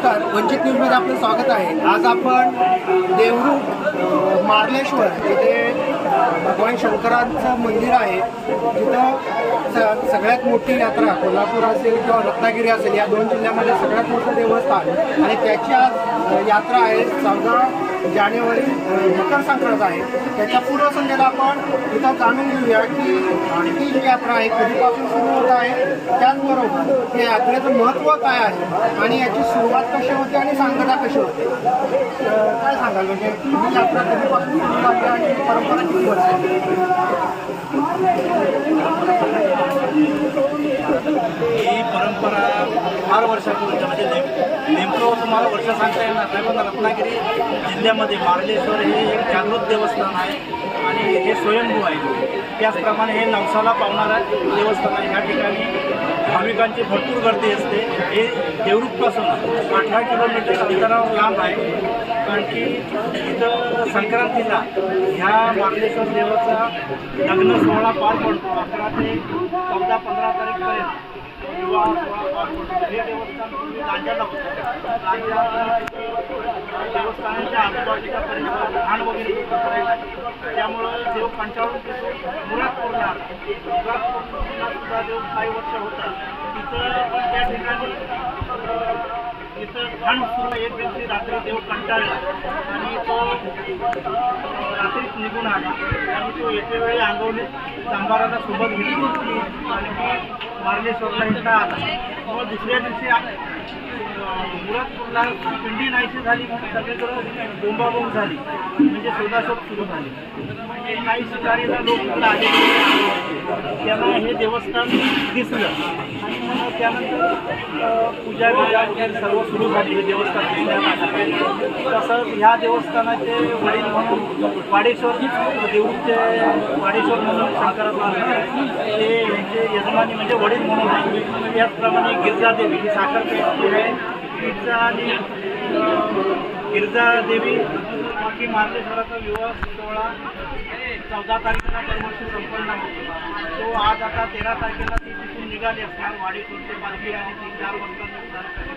नमस्कार, वंचित न्यूजमध्ये आपलं स्वागत आहे। आज आपण देवरूख मार्लेश्वर इथे भगवान शंकरांचं मंदिर आहे, जिथं सगळ्यात मोठी यात्रा कोल्हापूर असेल किंवा रत्नागिरी असेल या दोन जिल्ह्यामध्ये सगळ्यात मोठं देवस्थान आणि त्याची आज यात्रा आहे। 14 जानेवारी मकर संक्रांत आहे। त्याच्या पूर्वसंध्येला आपण इथं जाणून घेऊया की आणखी जी यात्रा आहे कधीपासून सुरू होत आहे, त्याचबरोबर या यात्रेचं महत्त्व काय आहे आणि याची सुरुवात कशी होते आणि सांगता कशी होते, काय सांगाल? म्हणजे ही यात्रा कधीपासून सुरू झाली आणि परंपरा किती वर्ष आहे? ही परंपरा फार वर्षापूर्वी म्हणजे नेमकं तुम्हाला वर्ष सांगता येणार नाही, पण रत्नागिरी जिल्ह्यामध्ये मार्लेश्वर हे एक जागृत देवस्थान आहे आणि हे स्वयंभू आहे। त्याचप्रमाणे हे नवसाला पावणारं देवस्थान आहे। या ठिकाणी भाविकांची भरपूर गर्दी असते। हे देवरूखपासून 18 किलोमीटर अंतरावर लांब आहे, कारण की इथं संक्रांतीला ह्या मार्लेश्वर देवाचा लग्न सोहळा पार पडतो। 11 ते 14-15 तारीखपर्यंत विवाह सोहळा पार पडतो। हे देवस्थान पूर्वी लांजाला होतं। देवस्थानाच्या आजूबाजूचा परिसर घाण वगैरे करायला, त्यामुळं देव कंटाळून मुळात पूर्ण सुद्धा देव काही वर्ष होता तिथं, पण त्या ठिकाणी इथं घाण सुरू एक दिवशी रात्री देव कंटाळला आणि तो रात्रीच निघून आला आणि तो एके वेळी अंगवलीत सांबाराला सोबत घेतली आणि मार्लेश्वरला इथं आला। मग दुसऱ्या दिवशी मुरादपूरला पिंडी नाहीशी झाली, सगळीकडं बोंबाबोंब झाली, म्हणजे शोधाशोध सुरू झाली। काही शिकारीला लोक इकडे आले, त्यांना हे देवस्थान दिसलं आणि मग त्यानंतर पूजा वगैरे सर्व सुरू झाली। हे देवस्थान तसंच ह्या देवस्थानाचे वडील म्हणून वाडेश्वर देऊळचे वाडेश्वर म्हणून शंकराचार्य ते यांचे यजमानी म्हणजे वडील म्हणून आहे। त्याचप्रमाणे गिरजादेवी ही साखरपेठची आहे, तिचा आणि गिरजादेवी बाकी मार्लेश्वराचा विवाह सोहळा 14 तारखेला दरवर्षी संपन्न होतो। तो आज आता 13 तारखेला ती तिथून निघाली असणार। वाडेश्वरचे पालखी आणि 3-4 वाजता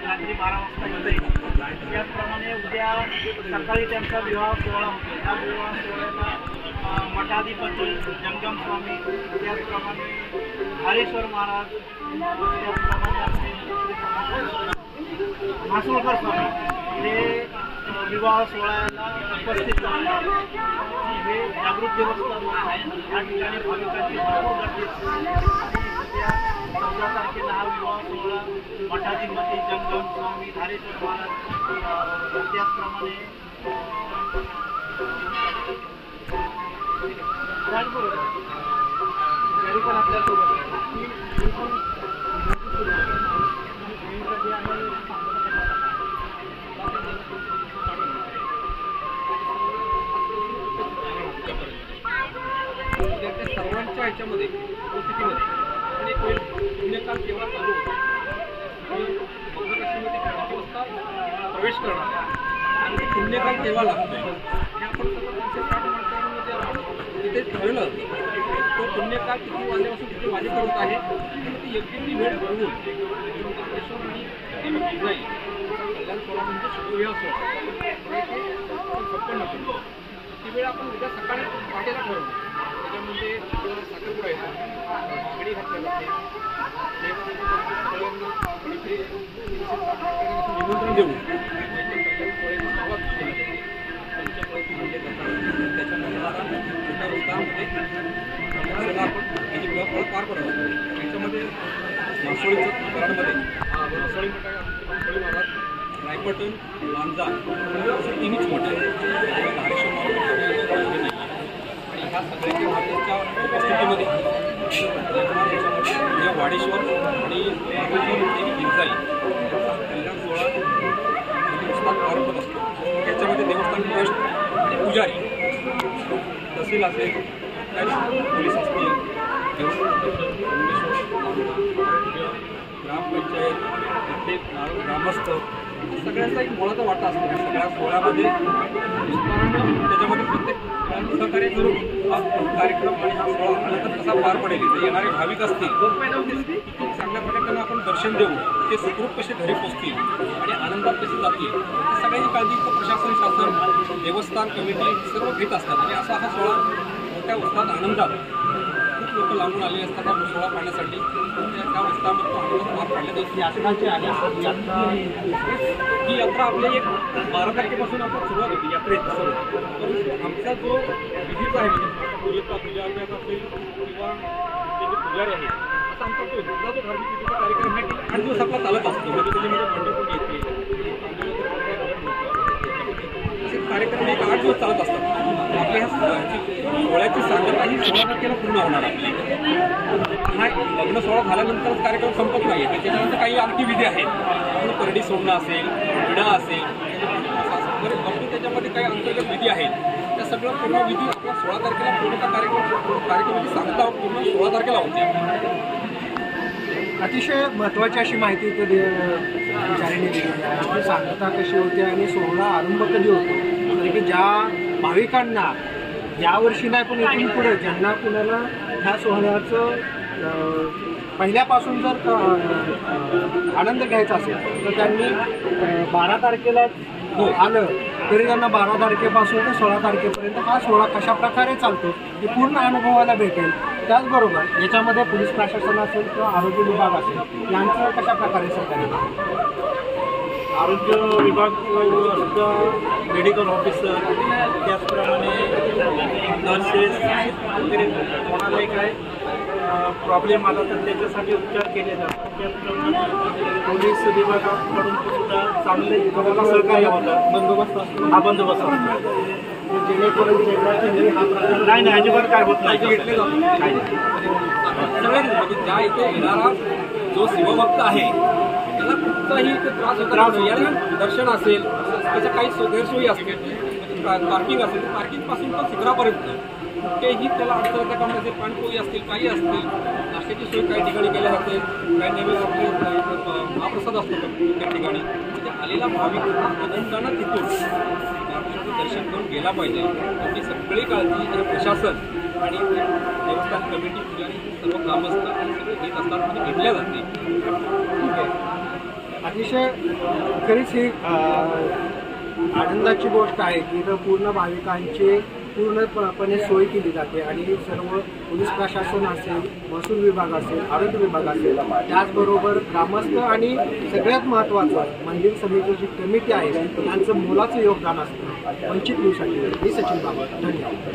रात्री 12 वाजता येते। त्याचप्रमाणे उद्या सकाळी त्यांचा विवाह सोहळा होतो। या विवाह सोहळ्याला मठाधिपती जंगम स्वामी, त्याचप्रमाणे हरेश्वर महाराज, त्याचप्रमाणे मासोळकर स्वामी हे विवाह सोहळ्याला उपस्थित आहेत। हे जागृत देवस्थान आहे। या ठिकाणी भाविकांची भरपूर गर्दी असते आणि उद्या 14 तारखेला हा विवाह सोहळा मठाधिपती जंगम स्वामी हरेश्वर महाराज, त्याचप्रमाणे तरी पण आपल्यासोबत सर्वांच्या ह्याच्यामध्ये उपस्थितीमध्ये आणि एक पुण्यकाल केव्हा चालू होता, मध्यकाशीमध्ये 5 वाजता प्रवेश करणार आणि पुण्यकाल केव्हा लागतोय हे आपण सगळं 560 माणसांमध्ये राहतो तिथे ठरवलं होतं। तो पुण्यकाल किती वाजल्यापासून किती वाजेपर्यंत आहे आणि ती योग्य ती वेळ बघून मार्लेश्वर आणि जाईल कल्याण सोहळा म्हणजे शिवविवाह सोहळा संपन्न करतो। ती वेळ आपण उद्या सकाळी पहाटेला ठरवू। त्याच्यामध्ये साखरपुडा येतो, मागणी घातल्या जाते, निमंत्रण देऊन कल्याण सोहळ्याची सुरुवात केली जाते। पंचप्रती म्हणले जातात, त्याच्यामध्ये मोठ्या विस्तारामध्ये आपण त्याची विवाह पार पडत असतो। त्याच्यामध्ये मासोळीचं घरामध्ये मासोळी मठ आहे, मासोळी महाराज, रायपटण, लांजा असं 3च मठ आहे। हरेश्वर महाराज नाही आणि ह्या सगळ्यांच्या महाराजांच्या उपस्थितीमध्ये या वाडेश्वर आणि गिरजाई कल्याण सोहळा देवस्थान पार पडत असतो। त्याच्यामध्ये देवस्थान ट्रस्ट आणि पुजारी, तहसील असेल, पोलीस असतील, ग्रामपंचायत, प्रत्येक ग्रामस्थ सगळ्यांचा एक मोलाचा वाटा असतो। या सगळ्या सोहळ्यामध्ये त्याच्यामध्ये प्रत्येक सहकार्य करून हा कार्यक्रम आणि हा सोहळा कसा पार पडेल, येणारे भाविक असतील चांगल्या प्रकारे आपण दर्शन देऊन ते सुखरूप कसे घरी पोहोचतील आणि आनंदात कसे जातील ही सगळ्यांची काळजी प्रशासन, शासन, देवस्थान कमिटी सर्व घेत असतात. आणि असा हा सोहळा मोठ्या उत्साहात आनंदात खूप लोक लांबून आले असतात हा सोहळा पाहण्यासाठी. त्या उत्साहामध्ये तो आनंदात पार पाडल्या जातो. ही यात्रा आपल्या एक 12 तारखेपासून आपण सुरुवात होती यात्रेत सर्व. परंतु आमचा जो विधीचा आहे म्हणजे पूजा असेल किंवा जे पुजारी आहे असा आमचा तो धार्मिक विधीचा कार्यक्रम आहे की 8 दिवस आपला चालत असतो. म्हणजे त्याच्यामध्ये मंडप येते, असे कार्यक्रम एक 8 दिवस चालत असतात. आपल्या ह्या सोहळ्याची सांगता ही 16 तारखेला पूर्ण होणार आपली. हा लग्न सोहळा झाल्यानंतरच कार्यक्रम संपत नाही आहे. त्याच्यानंतर काही आणखी विधी आहेत. आपण परडी सोडणं असेल, विडा असेल, भरपूर त्याच्यामध्ये काही अंतर्गत विधी आहेत. त्या सगळं पूर्ण विधी आपला 16 तारखेला पूर्ण कार्यक्रमाची सांगता पूर्ण 16 तारखेला होते. अतिशय महत्त्वाची अशी माहिती इथे विचारणी दिली आहे. आपली सांगता कशी होते आणि सोहळा आरंभ कधी होतो, म्हणजे की ज्या भाविकांना यावर्षी नाही पण इथून पुढे ज्यांना कुणाला ह्या सोहळ्याचं पहिल्यापासून जर आनंद घ्यायचा असेल तर त्यांनी 12 तारखेला आलं तरी त्यांना 12 तारखेपासून ते 16 तारखेपर्यंत हा सोहळा कशा प्रकारे चालतो हे पूर्ण अनुभवायला भेटेल. त्याचबरोबर याच्यामध्ये पोलीस प्रशासन असेल किंवा आरोग्य विभाग असेल यांचं कशा प्रकारे सहकार्य, आरोग्य विभाग सुद्धा मेडिकल ऑफिसर, त्याचप्रमाणे नर्सेस वगैरे कोणालाही काय प्रॉब्लेम आला तर त्याच्यासाठी उपचार केले जातात. त्याचप्रमाणे पोलीस विभागाकडून सुद्धा चांगले सहकार्य होतं. बंदोबस्त असतो हा बंदोबस्त असतो. जेणेकरून नाही अजिबात काय होत नाही. घेतले जातो सगळ्यांनी ज्या इथे येणारा जो शिवभक्त आहे त्याला कुठलाही त्रास होता याला दर्शन असेल, त्याच्या काही गैरसोयी असतील, पार्किंग असेल, पार्किंगपासून तर शिखरापर्यंत कुठेही त्याला अडचण त्या कामामध्ये पाणपोई असतील, काही असतील, नाश्त्याची सोय काही ठिकाणी केल्या जाते, काही नेहमी आपले महाप्रसाद असतो त्या ठिकाणी. म्हणजे आलेला भाविक अनंताना तिथून दर्शन करून गेला पाहिजे याची सगळी काळजी आणि प्रशासन आणि देवस्थान कमिटी पुजारी सर्व ग्रामस्थ आणि सगळे घेत असतात म्हणजे घेतल्या जाते. ठीक आहे. अतिशय खरीच ही आनंदाची गोष्ट आहे की इथं पूर्ण भाविकांची पूर्णपणे सोय केली जाते आणि सर्व पोलीस प्रशासन असेल, महसूल विभाग असेल, आरोग्य विभाग असेल, त्याचबरोबर ग्रामस्थ आणि सगळ्यात महत्त्वाचं मंदिर समितीची कमिटी आहे त्यांचं मोलाचं योगदान असतं. वंचित न्यूजसाठी मी सचिन बाबा, धन्यवाद.